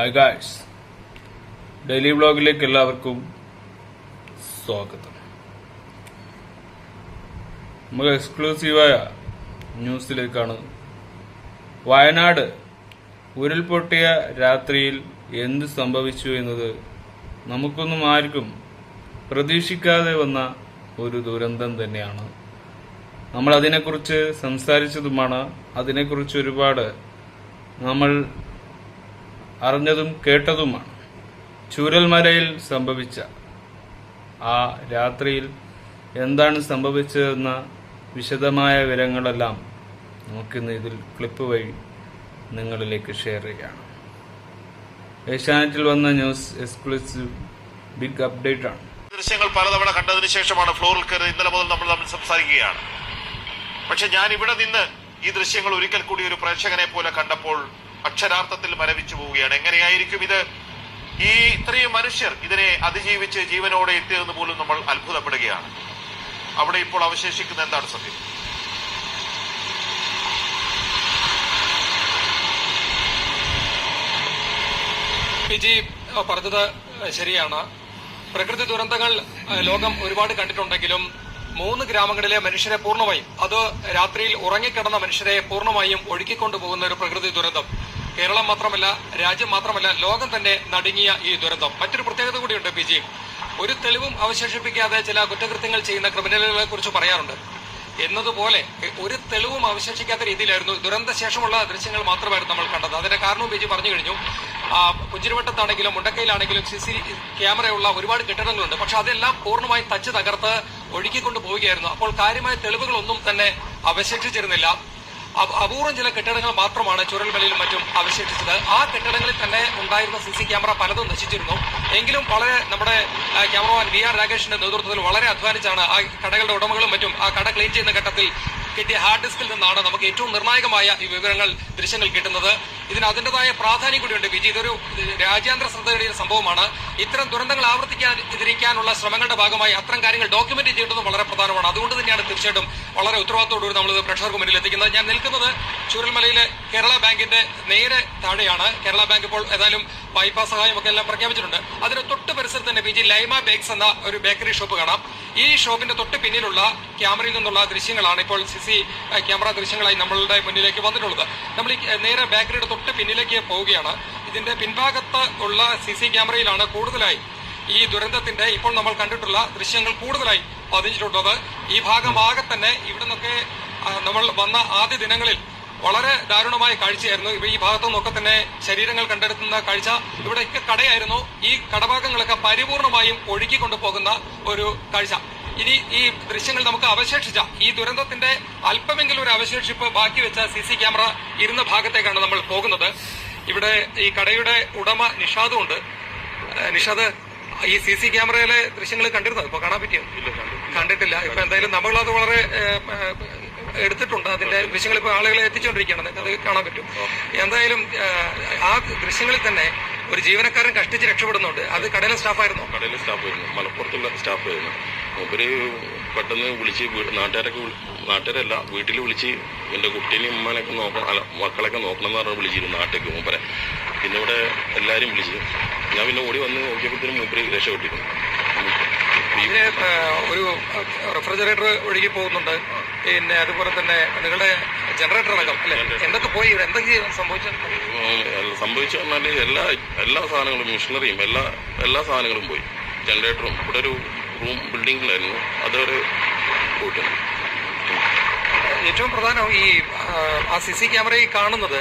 Hi guys, daily വ്ളോഗിലേക്ക് എല്ലാവർക്കും സ്വാഗതം. നമുക്ക് എക്സ്ക്ലൂസീവായ ന്യൂസിലേക്കാണ്. വയനാട് ഉരുൾപൊട്ടിയ രാത്രിയിൽ എന്ത് സംഭവിച്ചു എന്നത് നമുക്കൊന്നും ആർക്കും പ്രതീക്ഷിക്കാതെ വന്ന ഒരു ദുരന്തം തന്നെയാണ്. നമ്മൾ അതിനെക്കുറിച്ച് സംസാരിച്ചതുമാണ്. അതിനെക്കുറിച്ച് ഒരുപാട് നമ്മൾ അറിഞ്ഞതും കേട്ടതുമാണ്. ചൂരൽമലയിൽ സംഭവിച്ച ആ രാത്രിയിൽ എന്താണ് സംഭവിച്ചതെന്ന വിശദമായ വിവരങ്ങളെല്ലാം നമുക്കിന്ന് ഇതിൽ ക്ലിപ്പ് വഴി നിങ്ങളിലേക്ക് ഷെയർ ചെയ്യുകയാണ്. ഏഷ്യാനെറ്റിൽ വന്ന ന്യൂസ് എക്സ്ക്ലൂസീവ് ബിഗ് അപ്ഡേറ്റ് ആണ്. ദൃശ്യങ്ങൾ പലതവണ കണ്ടതിന് ശേഷമാണ് ഫ്ലോറിൽ കയറി ഇന്നലെ മുതൽ നമ്മൾ തമ്മിൽ സംസാരിക്കുകയാണ്. പക്ഷെ ഞാൻ ഇവിടെ നിന്ന് ഈ ദൃശ്യങ്ങൾ ഒരിക്കൽ കൂടി ഒരു പ്രേക്ഷകനെ പോലെ കണ്ടപ്പോൾ അക്ഷരാർത്ഥത്തിൽ മരവിച്ചു പോവുകയാണ്. എങ്ങനെയായിരിക്കും ഇത്, ഈ ഇത്രയും മനുഷ്യർ ഇതിനെ അതിജീവിച്ച് ജീവനോടെ എത്തിയതെന്ന് പോലും നമ്മൾ അത്ഭുതപ്പെടുകയാണ്. അവിടെ ഇപ്പോൾ അവശേഷിക്കുന്ന എന്താണ് സത്യം? പിജി പറഞ്ഞത് ശരിയാണ്. പ്രകൃതി ദുരന്തങ്ങൾ ലോകം ഒരുപാട് കണ്ടിട്ടുണ്ടെങ്കിലും 3 ഗ്രാമങ്ങളിലെ മനുഷ്യരെ പൂർണ്ണമായും, അത് രാത്രിയിൽ ഉറങ്ങിക്കിടന്ന മനുഷ്യരെ പൂർണ്ണമായും ഒഴുക്കിക്കൊണ്ടുപോകുന്ന ഒരു പ്രകൃതി ദുരന്തം കേരളം മാത്രമല്ല, രാജ്യം മാത്രമല്ല, ലോകം തന്നെ നടുങ്ങിയ ഈ ദുരന്തം. മറ്റൊരു പ്രത്യേകത കൂടിയുണ്ട് പിജി. ഒരു തെളിവും അവശേഷിപ്പിക്കാതെ ചില കുറ്റകൃത്യങ്ങൾ ചെയ്യുന്ന ക്രിമിനലുകളെ കുറിച്ച് പറയാറുണ്ട്. എന്നതുപോലെ ഒരു തെളിവും അവശേഷിക്കാത്ത രീതിയിലായിരുന്നു ദുരന്ത ശേഷമുള്ള ദൃശ്യങ്ങൾ മാത്രമായിരുന്നു നമ്മൾ കണ്ടത്. അതിന്റെ കാരണവും പിജി പറഞ്ഞു കഴിഞ്ഞു. പുഞ്ചിരിവട്ടത്താണെങ്കിലും മുണ്ടക്കയിലാണെങ്കിലും CC ക്യാമറയുള്ള ഒരുപാട് കെട്ടിടങ്ങളുണ്ട്. പക്ഷെ അതെല്ലാം പൂർണ്ണമായും തച്ച് തകർത്ത് ഒഴുക്കിക്കൊണ്ട് പോവുകയായിരുന്നു. അപ്പോൾ കാര്യമായ തെളിവുകളൊന്നും തന്നെ അവശേഷിച്ചിരുന്നില്ല. അപൂർവം ചില കെട്ടിടങ്ങൾ മാത്രമാണ് ചുരൽമലയിലും മറ്റും അവശേഷിച്ചത്. ആ കെട്ടിടങ്ങളിൽ തന്നെ ഉണ്ടായിരുന്ന CC ക്യാമറ പലതും നശിച്ചിരുന്നു. എങ്കിലും വളരെ നമ്മുടെ ക്യാമറമാൻ VR രാകേഷിന്റെ നേതൃത്വത്തിൽ വളരെ അധ്വാനിച്ചാണ് ആ കടകളുടെ ഉടമകളും മറ്റും ആ കട ക്ലീൻ ചെയ്യുന്ന ഘട്ടത്തിൽ കിട്ടിയ ഹാർഡ് ഡിസ്കിൽ നിന്നാണ് നമുക്ക് ഏറ്റവും നിർണായകമായ ഈ വിവരങ്ങൾ, ദൃശ്യങ്ങൾ കിട്ടുന്നത്. ഇതിന് അതിന്റേതായ പ്രാധാന്യം കൂടിയുണ്ട് വിജി. ഇതൊരു രാജ്യാന്തര ശ്രദ്ധയുടെ സംഭവമാണ്. ഇത്തരം ദുരന്തങ്ങൾ ആവർത്തിക്കാതിരിക്കാനുള്ള ശ്രമങ്ങളുടെ ഭാഗമായി അത്തരം കാര്യങ്ങൾ ഡോക്യുമെന്റ് ചെയ്യേണ്ടതും വളരെ പ്രധാനമാണ്. അതുകൊണ്ട് തന്നെയാണ് തീർച്ചയായിട്ടും വളരെ ഉത്തരവാദിത്തോടുകൂടി നമ്മൾ പ്രേക്ഷകർക്ക് മുന്നിൽ എത്തിക്കുന്നത്. ഞാൻ നിൽക്കുന്നത് ചൂരൽമലയിലെ കേരള ബാങ്കിന്റെ നേരെ താഴെയാണ്. കേരള ബാങ്ക് ഇപ്പോൾ ഏതായാലും വായ്പാ സഹായമൊക്കെ എല്ലാം പ്രഖ്യാപിച്ചിട്ടുണ്ട്. അതിന് തൊട്ട് പരിസരത്ത് തന്നെ പിജി ലൈമ ബേക്സ് എന്ന ഒരു ബേക്കറി ഷോപ്പ് കാണാം. ഈ ഷോപ്പിന്റെ തൊട്ട് പിന്നിലുള്ള ക്യാമറയിൽ നിന്നുള്ള ദൃശ്യങ്ങളാണ് ഇപ്പോൾ CC ക്യാമറ ദൃശ്യങ്ങളായി നമ്മളുടെ മുന്നിലേക്ക് വന്നിട്ടുള്ളത്. നമ്മൾ ഈ നേരെ ബേക്കറിയുടെ തൊട്ട് പിന്നിലേക്ക് പോവുകയാണ്. ഇതിന്റെ പിൻഭാഗത്ത് ഉള്ള CC ക്യാമറയിലാണ് കൂടുതലായി ഈ ദുരന്തത്തിന്റെ ഇപ്പോൾ നമ്മൾ കണ്ടിട്ടുള്ള ദൃശ്യങ്ങൾ കൂടുതലായി പതിഞ്ഞിട്ടുള്ളത്. ഈ ഭാഗമാകെ തന്നെ ഇവിടെ നിന്നൊക്കെ നമ്മൾ വന്ന ആദ്യ ദിനങ്ങളിൽ വളരെ ദാരുണമായ കാഴ്ചയായിരുന്നു. ഈ ഭാഗത്തു നിന്നൊക്കെ തന്നെ ശരീരങ്ങൾ കണ്ടെടുക്കുന്ന കാഴ്ച. ഇവിടെയൊക്കെ കടയായിരുന്നു. ഈ കടഭാഗങ്ങളൊക്കെ പരിപൂർണമായും ഒഴുകിക്കൊണ്ടു പോകുന്ന ഒരു കാഴ്ച. ഇനി ഈ ദൃശ്യങ്ങൾ നമുക്ക് അവശേഷിച്ച ഈ ദുരന്തത്തിന്റെ അല്പമെങ്കിലും ഒരു അവശേഷിപ്പ് ബാക്കി വെച്ച CC ക്യാമറ ഇരുന്ന ഭാഗത്തേക്കാണ് നമ്മൾ പോകുന്നത്. ഇവിടെ ഈ കടയുടെ ഉടമ നിഷാദും ഉണ്ട്. നിഷാദ്, ഈ CC ക്യാമറയിലെ ദൃശ്യങ്ങൾ കണ്ടിരുന്നത് ഇപ്പൊ കാണാൻ പറ്റിയോ? കണ്ടിട്ടില്ല. ഇപ്പൊ എന്തായാലും നമ്മളത് വളരെ എടുത്തിട്ടുണ്ട്. അതിന്റെ ദൃശ്യങ്ങൾ ഇപ്പോൾ ആളുകളെ എത്തിച്ചുകൊണ്ടിരിക്കുകയാണ്. അത് കാണാൻ പറ്റും. എന്തായാലും ആ ദൃശ്യങ്ങളിൽ തന്നെ ഒരു ജീവനക്കാരൻ കഷ്ടിച്ച് രക്ഷപ്പെടുന്നുണ്ട്. അത് കടയിലെ സ്റ്റാഫായിരുന്നു. മലപ്പുറത്തുള്ള സ്റ്റാഫായിരുന്നു. മൂപ്പര് പെട്ടെന്ന് വിളിച്ച് നാട്ടുകാരല്ല വീട്ടിൽ വിളിച്ച് എന്റെ കുട്ടീനെയും ഉമ്മാനൊക്കെ മക്കളൊക്കെ നോക്കണം എന്ന് പറഞ്ഞാൽ വിളിച്ചിരുന്നു നാട്ടിലേക്ക് മൂപ്പരെ. പിന്നെ ഇവിടെ എല്ലാരും വിളിച്ച് ഞാൻ പിന്നെ ഓടി വന്ന് നോക്കിയപ്പോഴത്തേനും മൂപ്പര് രക്ഷപ്പെട്ടിരുന്നു. ഇതിന് ഒരു റെഫ്രിജറേറ്റർ ഒഴുകി പോകുന്നുണ്ട്. പിന്നെ അതുപോലെ തന്നെ നിങ്ങളുടെ ജനറേറ്റർ അടക്കം അല്ലെ, എന്തൊക്കെ പോയി, എന്തൊക്കെ സംഭവിച്ചു പറഞ്ഞാല് എല്ലാ സാധനങ്ങളും, മെഷീനറിയും എല്ലാ സാധനങ്ങളും പോയി. ജനറേറ്ററും ഇവിടെ ഒരു റൂം ബിൽഡിങ്ങിലായിരുന്നു, അതവര് പോയിട്ടുണ്ട്. ഏറ്റവും പ്രധാനം ഈ ആ CC ക്യാമറയിൽ കാണുന്നത്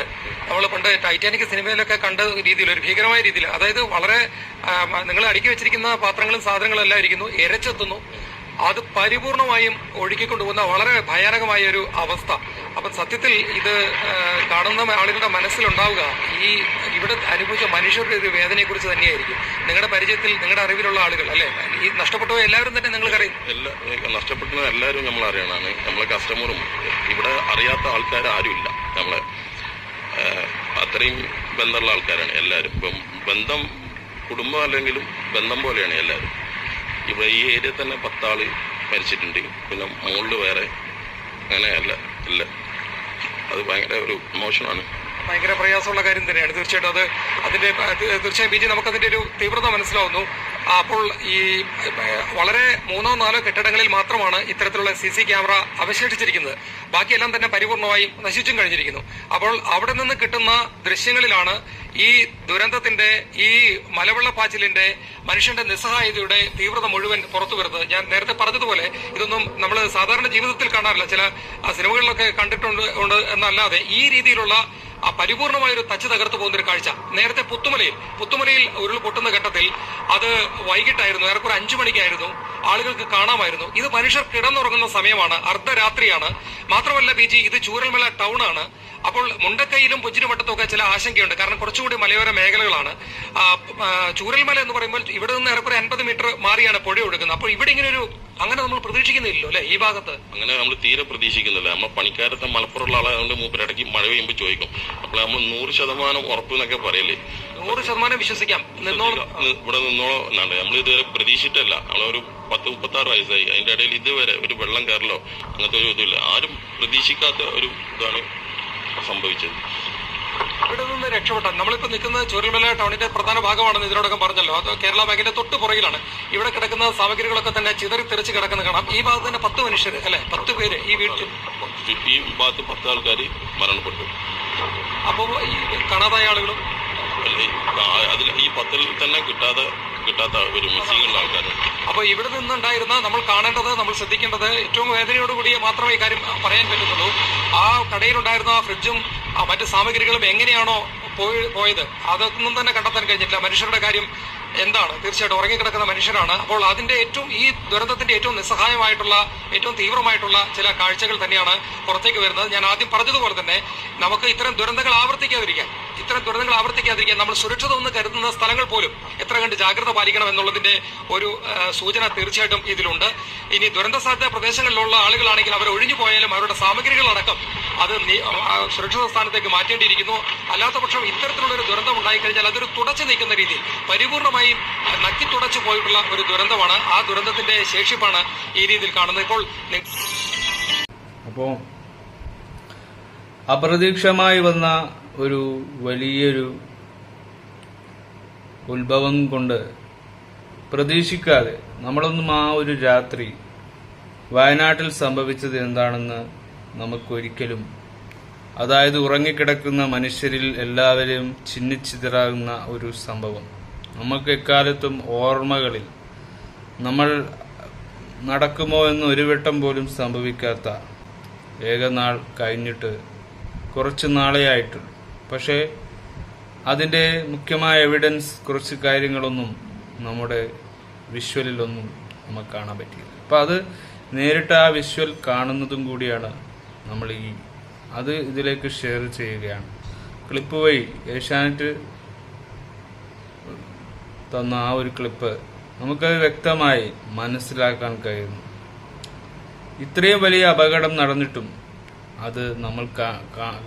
നമ്മൾ പണ്ട് ടൈറ്റാനിക് സിനിമയിലൊക്കെ കണ്ട രീതിയിൽ, ഒരു ഭീകരമായ രീതിയിൽ, അതായത് വളരെ നിങ്ങൾ അടുക്കി വെച്ചിരിക്കുന്ന പാത്രങ്ങളും സാധനങ്ങളും എല്ലാം ഇരിക്കുന്നു, എരച്ചെത്തുന്നു. അത് പരിപൂർണമായും ഒഴുക്കിക്കൊണ്ടുപോകുന്ന വളരെ ഭയാനകമായ ഒരു അവസ്ഥ. അപ്പൊ സത്യത്തിൽ ഇത് കാണുന്ന ആളുകളുടെ മനസ്സിലുണ്ടാവുക ഈ ഇവിടെ അനുഭവിച്ച മനുഷ്യരുടെ ഒരു വേദനയെ കുറിച്ച് തന്നെയായിരിക്കും. നിങ്ങളുടെ പരിചയത്തിൽ, നിങ്ങളുടെ അറിവിലുള്ള ആളുകൾ അല്ലെ, ഈ നഷ്ടപ്പെട്ടവ എല്ലാവരും തന്നെ നിങ്ങൾക്ക് അറിയും. നഷ്ടപ്പെട്ട എല്ലാവരും നമ്മൾ അറിയണമാണ്. നമ്മളെ കസ്റ്റമറും ഇവിടെ അറിയാത്ത ആൾക്കാർ ആരുമില്ല. നമ്മളെ അത്രയും ബന്ധമുള്ള ആൾക്കാരാണ് എല്ലാവരും. ഇപ്പം ബന്ധം കുടുംബം അല്ലെങ്കിലും ബന്ധം പോലെയാണ് എല്ലാവരും. ഇവിടെ ഈ ഏരിയ തന്നെ 10 ആള് മരിച്ചിട്ടുണ്ട്. പിന്നെ മുകളിൽ വേറെ, അങ്ങനെയല്ല. അത് ഭയങ്കര ഒരു ഇമോഷനാണ്. ഭയങ്കര പ്രയാസമുള്ള കാര്യം തന്നെയാണ് തീർച്ചയായിട്ടും. അതിന്റെ തീർച്ചയായും ബി ജി നമുക്കതിന്റെ ഒരു തീവ്രത മനസ്സിലാവുന്നു. അപ്പോൾ ഈ വളരെ 3-4 കെട്ടിടങ്ങളിൽ മാത്രമാണ് ഇത്തരത്തിലുള്ള CC ക്യാമറ അവശേഷിച്ചിരിക്കുന്നത്. ബാക്കിയെല്ലാം തന്നെ പരിപൂർണമായും നശിച്ചും കഴിഞ്ഞിരിക്കുന്നു. അപ്പോൾ അവിടെ നിന്ന് കിട്ടുന്ന ദൃശ്യങ്ങളിലാണ് ഈ ദുരന്തത്തിന്റെ, ഈ മലവെള്ളപ്പാച്ചിലിന്റെ, മനുഷ്യന്റെ നിസ്സഹായതയുടെ തീവ്രത മുഴുവൻ പുറത്തു വരുന്നത്. ഞാൻ നേരത്തെ പറഞ്ഞതുപോലെ ഇതൊന്നും നമ്മൾ സാധാരണ ജീവിതത്തിൽ കാണാറില്ല, ചില സിനിമകളിലൊക്കെ കണ്ടിട്ടുണ്ട് എന്നല്ലാതെ ഈ രീതിയിലുള്ള ആ പരിപൂർണമായൊരു തച്ച് തകർത്തു പോകുന്ന ഒരു കാഴ്ച നേരത്തെ പുത്തുമലയിൽ ഉരുൾ പൊട്ടുന്ന ഘട്ടത്തിൽ അത് വൈകിട്ടായിരുന്നു, ഏറെക്കുറെ 5 മണിക്കായിരുന്നു, ആളുകൾക്ക് കാണാമായിരുന്നു. ഇത് മനുഷ്യർ കിടന്നുറങ്ങുന്ന സമയമാണ്, അർദ്ധരാത്രിയാണ്. മാത്രമല്ല ബി ജി, ഇത് ചൂരൽമല ടൗൺ ആണ്. അപ്പോൾ മുണ്ടക്കൈയിലും പുഞ്ചിരിമട്ടത്തുമൊക്കെ ചില ആശങ്കയുണ്ട്, കാരണം കുറച്ചുകൂടി മലയോര മേഖലകളാണ്. ചൂരൽമല എന്ന് പറയുമ്പോൾ ഇവിടെ നിന്ന് ഏറെക്കുറെ 50 മീറ്റർ മാറിയാണ് പുഴ ഒഴുകുന്നത്. അപ്പോൾ ഇവിടെ ഇങ്ങനെ അങ്ങനെ നമ്മൾ പ്രതീക്ഷിക്കുന്നില്ലല്ലോ അല്ലെ ഈ ഭാഗത്ത്? അങ്ങനെ നമ്മൾ തീരെ പ്രതീക്ഷിക്കുന്നില്ല. നമ്മൾ പണിക്കാരത്തെ മലപ്പുറമുള്ള ആളായതുകൊണ്ട് മൂപ്പരിടയ്ക്ക് മഴ പെയ്യുമ്പോൾ ചോദിക്കും. അപ്പോൾ നമ്മൾ 100% ഉറപ്പ് എന്നൊക്കെ പറയല്ലേ, 100% വിശ്വസിക്കാം, ഇവിടെ നിന്നോളോ എന്നാണ്. നമ്മൾ ഇതുവരെ പ്രതീക്ഷിച്ചിട്ടല്ല. നമ്മളൊരു 10-36 വയസ്സായി, അതിന്റെ ഇടയിൽ ഇതുവരെ ഒരു വെള്ളം കയറലോ അങ്ങനത്തെ ഒരു ഇതില്ല. ആരും പ്രതീക്ഷിക്കാത്ത ഒരു ഇതാണ് സംഭവിച്ചത്. ഇവിടെ നിന്ന് രക്ഷപ്പെട്ടാൽ നമ്മളിപ്പോ നിൽക്കുന്നത് ചൂരൽമല ടൗണിന്റെ പ്രധാന ഭാഗമാണെന്ന് ഇതിനോടൊക്കെ പറഞ്ഞല്ലോ. അത് കേരള ബാങ്കിന്റെ തൊട്ട് പുറകിലാണ്. ഇവിടെ കിടക്കുന്ന സാമഗ്രികളൊക്കെ തന്നെ ചിതറി തെറിച്ച് കിടക്കുന്ന കാണാം. ഈ ഭാഗത്ത് തന്നെ 10 മനുഷ്യർ അല്ലെ, 10 പേര് ഈ വീട്ടിൽ, ഈ ഭാഗത്ത് 10 ആൾക്കാർ മരണപ്പെട്ടു. അപ്പോ ഈ കാണാതായ ആളുകളും അതിൽ ഈ 10 തന്നെ കിട്ടാത്ത ഒരു മിസ്സിംഗ് ആൾക്കാരുണ്ട്. അപ്പൊ ഇവിടെ നിന്നുണ്ടായിരുന്ന, നമ്മൾ കാണേണ്ടത്, നമ്മൾ ശ്രദ്ധിക്കേണ്ടത്, ഏറ്റവും വേദനയോടുകൂടി മാത്രമേ ഈ കാര്യം പറയാൻ പറ്റുന്നുള്ളൂ. ആ കടയിലുണ്ടായിരുന്ന ഫ്രിഡ്ജും മറ്റ് സാമഗ്രികളും എങ്ങനെയാണോ പോയത് അതൊന്നും തന്നെ കണ്ടെത്താൻ കഴിഞ്ഞിട്ടില്ല. മനുഷ്യരുടെ കാര്യം എന്താണ്? തീർച്ചയായിട്ടും ഉറങ്ങിക്കിടക്കുന്ന മനുഷ്യരാണ്. അപ്പോൾ അതിന്റെ ഈ ദുരന്തത്തിന്റെ ഏറ്റവും നിസ്സഹായമായിട്ടുള്ള, ഏറ്റവും തീവ്രമായിട്ടുള്ള ചില കാഴ്ചകൾ തന്നെയാണ് പുറത്തേക്ക് വരുന്നത്. ഞാൻ ആദ്യം പറഞ്ഞതുപോലെ തന്നെ നമുക്ക് ഇത്തരം ദുരന്തങ്ങൾ ആവർത്തിക്കാതിരിക്കാൻ നമ്മൾ സുരക്ഷിതമെന്ന് കരുതുന്ന സ്ഥലങ്ങൾ പോലും എത്ര കണ്ട് ജാഗ്രത പാലിക്കണം എന്നുള്ളതിന്റെ ഒരു സൂചന തീർച്ചയായിട്ടും ഇതിലുണ്ട്. ഇനി ദുരന്ത സാധ്യത പ്രദേശങ്ങളിലുള്ള ആളുകളാണെങ്കിൽ അവർ ഒഴിഞ്ഞു പോയാലും അവരുടെ സാമഗ്രികളടക്കം അത് സുരക്ഷിത സ്ഥാനത്തേക്ക് മാറ്റേണ്ടിയിരിക്കുന്നു. അല്ലാത്ത പക്ഷം ഇത്തരത്തിലുള്ള ഒരു ദുരന്തം ഉണ്ടായിക്കഴിഞ്ഞാൽ അതൊരു തുടച്ചു നീക്കുന്ന രീതിയിൽ പരിപൂർണമായും നക്കി തുടച്ചു പോയിട്ടുള്ള ഒരു ദുരന്തമാണ്. ആ ദുരന്തത്തിന്റെ ശേഷിപ്പാണ് ഈ രീതിയിൽ കാണുന്നത്. അപ്പോൾ അപ്രതീക്ഷിതമായി വന്ന ഒരു വലിയൊരു ഉത്ഭവം കൊണ്ട് പ്രതീക്ഷിക്കാതെ നമ്മളൊന്നും ആ ഒരു രാത്രി വയനാട്ടിൽ സംഭവിച്ചത് എന്താണെന്ന് നമുക്കൊരിക്കലും, അതായത് ഉറങ്ങിക്കിടക്കുന്ന മനുഷ്യരിൽ എല്ലാവരെയും ചിന്നിച്ചിതറാകുന്ന ഒരു സംഭവം നമുക്ക് എക്കാലത്തും ഓർമ്മകളിൽ, നമ്മൾ നടക്കുമോ എന്ന് ഒരു വട്ടം പോലും സംഭവിക്കാത്ത ഏകനാൾ കഴിഞ്ഞിട്ട് കുറച്ച് നാളേ ആയിട്ടുള്ളൂ. പക്ഷേ അതിൻ്റെ മുഖ്യമായ എവിഡൻസ്, കുറച്ച് കാര്യങ്ങളൊന്നും നമ്മുടെ വിഷ്വലിലൊന്നും നമുക്ക് കാണാൻ പറ്റിയില്ല. അപ്പം അത് നേരിട്ട് ആ വിഷ്വൽ കാണുന്നതും കൂടിയാണ് നമ്മൾ അത് ഇതിലേക്ക് ഷെയർ ചെയ്യുകയാണ്. ക്ലിപ്പ് വഴി ഏഷ്യാനെറ്റ് തന്ന ആ ഒരു ക്ലിപ്പ് നമുക്കത് വ്യക്തമായി മനസ്സിലാക്കാൻ കഴിയുന്നു. ഇത്രയും വലിയ അപകടം നടന്നിട്ടും അത് നമ്മൾ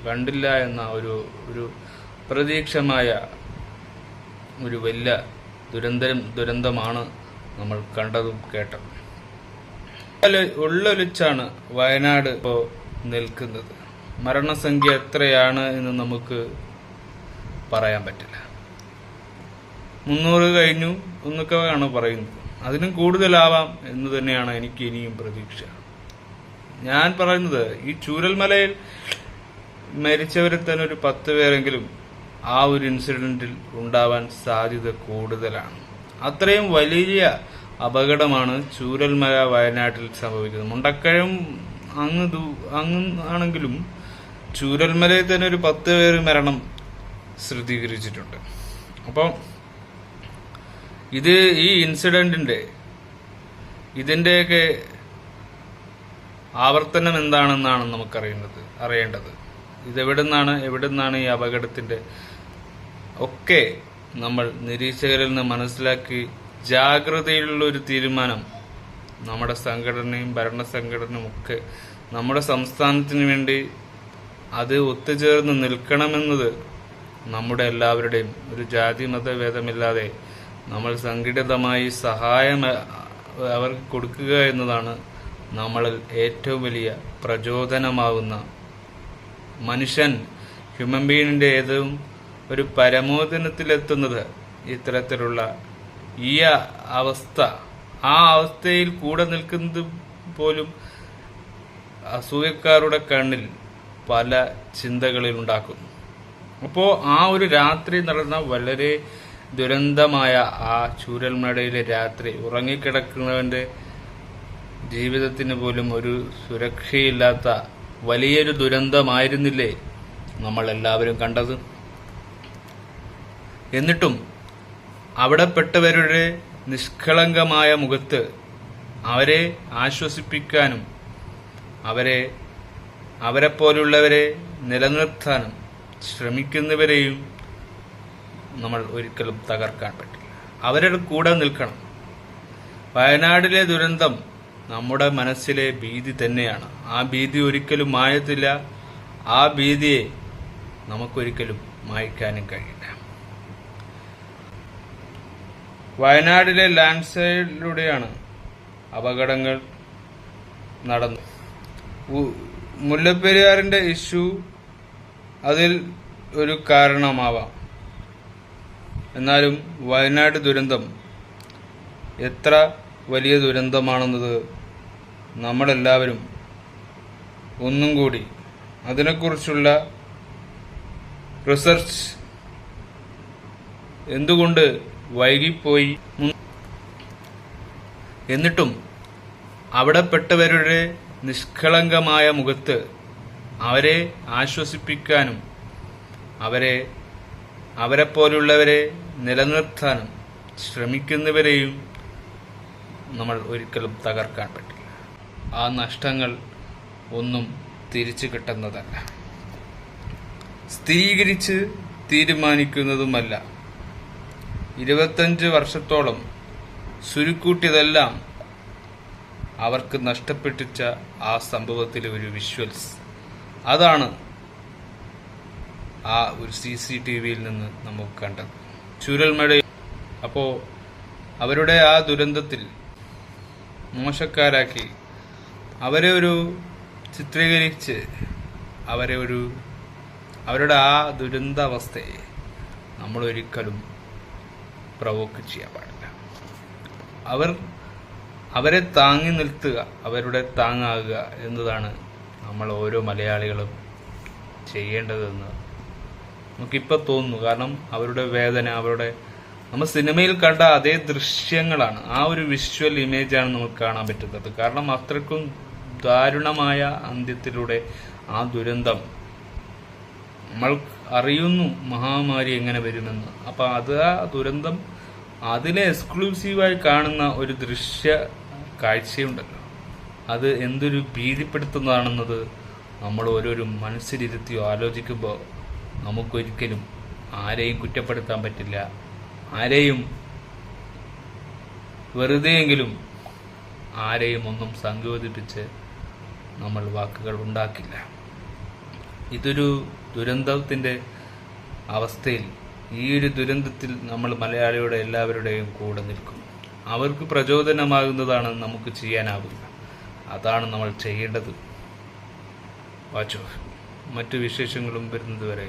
കണ്ടില്ല എന്ന ഒരു പ്രതീക്ഷമായ ഒരു വലിയ ദുരന്തമാണ് നമ്മൾ കണ്ടതും കേട്ടതും. ഉള്ളൊലിച്ചാണ് വയനാട് ഇപ്പോൾ നിൽക്കുന്നത്. മരണസംഖ്യ എത്രയാണ് എന്ന് നമുക്ക് പറയാൻ പറ്റില്ല. 300 കഴിഞ്ഞു എന്നൊക്കെയാണ് പറയുന്നത്. അതിനും കൂടുതലാവാം എന്ന് തന്നെയാണ് എനിക്ക് ഇനിയും പ്രതീക്ഷ. ഞാൻ പറയുന്നത്, ഈ ചൂരൽമലയിൽ മരിച്ചവരിൽ തന്നെ ഒരു 10 പേരെങ്കിലും ആ ഒരു ഇൻസിഡന്റിൽ ഉണ്ടാവാൻ സാധ്യത കൂടുതലാണ്. അത്രയും വലിയ അപകടമാണ് ചൂരൽമല വയനാട്ടിൽ സംഭവിക്കുന്നത്. മുണ്ടക്കയം അങ്ങ് ആണെങ്കിലും ചൂരൽമലയിൽ തന്നെ ഒരു 10 പേര് മരണം സ്ഥിരീകരിച്ചിട്ടുണ്ട്. അപ്പം ഈ ഇൻസിഡന്റിന്റെ ഇതിന്റെയൊക്കെ ആവർത്തനം എന്താണെന്നാണ് അറിയേണ്ടത്. എവിടുന്നാണ് ഈ അപകടത്തിന്റെ ഒക്കെ നമ്മൾ നിരീക്ഷകരിൽ നിന്ന് മനസ്സിലാക്കി ജാഗ്രതയിലുള്ള ഒരു തീരുമാനം നമ്മുടെ സംഘടനയും ഭരണസംഘടനയും ഒക്കെ നമ്മുടെ സംസ്ഥാനത്തിന് വേണ്ടി അത് ഒത്തുചേർന്ന് നിൽക്കണമെന്നത് നമ്മുടെ എല്ലാവരുടെയും, ഒരു ജാതി മതഭേദമില്ലാതെ നമ്മൾ സംഘടിതമായി സഹായം അവർക്ക് കൊടുക്കുക എന്നതാണ് നമ്മളിൽ ഏറ്റവും വലിയ പ്രചോദനമാവുന്ന, മനുഷ്യൻ ഹ്യൂമൻ ബീയിങ്ങിൻ്റെ ഏതും ഒരു പരമോന്നതത്തിലെത്തുന്നത് ഇത്തരത്തിലുള്ള ഈ അവസ്ഥ, ആ അവസ്ഥയിൽ കൂടെ നിൽക്കുന്നത് പോലും അസൂയക്കാരുടെ കണ്ണിൽ പല ചിന്തകളിൽ ഉണ്ടാക്കുന്നു. അപ്പോൾ ആ ഒരു രാത്രി നടന്ന വളരെ ദുരന്തമായ ആ ചൂരൽമലയിലെ രാത്രി ഉറങ്ങിക്കിടക്കുന്നവൻ്റെ ജീവിതത്തിന് പോലും ഒരു സുരക്ഷയില്ലാത്ത വലിയൊരു ദുരന്തമായിരുന്നില്ലേ നമ്മൾ എല്ലാവരും കണ്ടത്? എന്നിട്ടും അവിടെ പെട്ടവരുടെ നിഷ്കളങ്കമായ മുഖത്ത് അവരെ ആശ്വസിപ്പിക്കാനും അവരെപ്പോലുള്ളവരെ നിലനിർത്താനും ശ്രമിക്കുന്നവരെയും നമ്മൾ ഒരിക്കലും തകർക്കാൻ പറ്റില്ല. അവരുടെ കൂടെ നിൽക്കണം. വയനാടിലെ ദുരന്തം നമ്മുടെ മനസ്സിലെ ഭീതി തന്നെയാണ്. ആ ഭീതി ഒരിക്കലും മായത്തില്ല. ആ ഭീതിയെ നമുക്കൊരിക്കലും മായ്ക്കാനും കഴിയില്ല. വയനാടിലെ ലാൻഡ് സ്ലൈഡിലൂടെയാണ് അപകടങ്ങൾ നടന്നത്. മുല്ലപ്പെരിയാറിന്റെ ഇഷ്യൂ അതിൽ ഒരു കാരണമാവാം. എന്നാലും വയനാട് ദുരന്തം എത്ര വലിയ ദുരന്തമാണെന്നത് നമ്മളെല്ലാവരും ഒന്നും കൂടി അതിനെക്കുറിച്ചുള്ള റിസർച്ച് എന്തുകൊണ്ട് വൈകിപ്പോയി, എന്നിട്ടും അവിടെ പെട്ടവരുടെ നിഷ്കളങ്കമായ മുഖത്ത് അവരെ ആശ്വസിപ്പിക്കാനും അവരെപ്പോലുള്ളവരെ നിലനിർത്താനും ശ്രമിക്കുന്നവരെയും നമ്മൾ ഒരിക്കലും തകർക്കാൻ പറ്റില്ല. ആ നഷ്ടങ്ങൾ ഒന്നും തിരിച്ചു കിട്ടുന്നതല്ല, സ്ഥിരീകരിച്ച് തീരുമാനിക്കുന്നതുമല്ല. 25 വർഷത്തോളം സുരുക്കൂട്ടിയതെല്ലാം അവർക്ക് നഷ്ടപ്പെട്ടിച്ച ആ സംഭവത്തിലെ ഒരു വിഷ്വൽസ്, അതാണ് ആ ഒരു CCTVയിൽ നിന്ന് നമുക്ക് കണ്ടത്. ചൂരൽമല. അപ്പോൾ അവരുടെ ആ ദുരന്തത്തിൽ മോശക്കാരാക്കി അവരെ ഒരു ചിത്രീകരിച്ച് അവരുടെ ആ ദുരന്താവസ്ഥയെ നമ്മൾ ഒരിക്കലും പ്രവോക്ക് ചെയ്യാൻ പാടില്ല. അവരെ താങ്ങി നിർത്തുക, അവരുടെ താങ്ങാകുക എന്നതാണ് നമ്മൾ ഓരോ മലയാളികളും ചെയ്യേണ്ടതെന്ന് നമുക്കിപ്പോൾ തോന്നുന്നു. കാരണം അവരുടെ വേദന, നമ്മൾ സിനിമയിൽ കണ്ട അതേ ദൃശ്യങ്ങളാണ്, ആ ഒരു വിഷ്വൽ ഇമേജാണ് നമുക്ക് കാണാൻ പറ്റുന്നത്. കാരണം അത്രയ്ക്കും ദാരുണമായ അന്ത്യത്തിലൂടെ ആ ദുരന്തം നമ്മൾ അറിയുന്നു, മഹാമാരി എങ്ങനെ വരുമെന്ന്. അപ്പം ആ ദുരന്തം അതിലെ എക്സ്ക്ലൂസീവായി കാണുന്ന ഒരു ദൃശ്യ കാഴ്ചയുണ്ടല്ലോ, അത് എന്തൊരു ഭീതിപ്പെടുത്തുന്നതാണെന്നത് നമ്മൾ ഓരോരു മനസ്സിലിരുത്തിയോ ആലോചിക്കുമ്പോൾ നമുക്കൊരിക്കലും ആരെയും കുറ്റപ്പെടുത്താൻ പറ്റില്ല. ആരെയും വെറുതെയെങ്കിലും ആരെയും ഒന്നും സങ്കോചിപ്പിച്ച് നമ്മൾ വാക്കുകൾ ഉണ്ടാക്കില്ല. ഇതൊരു ദുരന്തത്തിൻ്റെ അവസ്ഥയിൽ, ഈ ഒരു ദുരന്തത്തിൽ നമ്മൾ മലയാളിയുടെ എല്ലാവരുടെയും കൂടെ നിൽക്കും. അവർക്ക് പ്രചോദനമാകുന്നതാണ് നമുക്ക് ചെയ്യാനാവുക. അതാണ് നമ്മൾ ചെയ്യേണ്ടത്. വാച്ചോ. മറ്റു വിശേഷങ്ങളും വരുന്നത് വരെ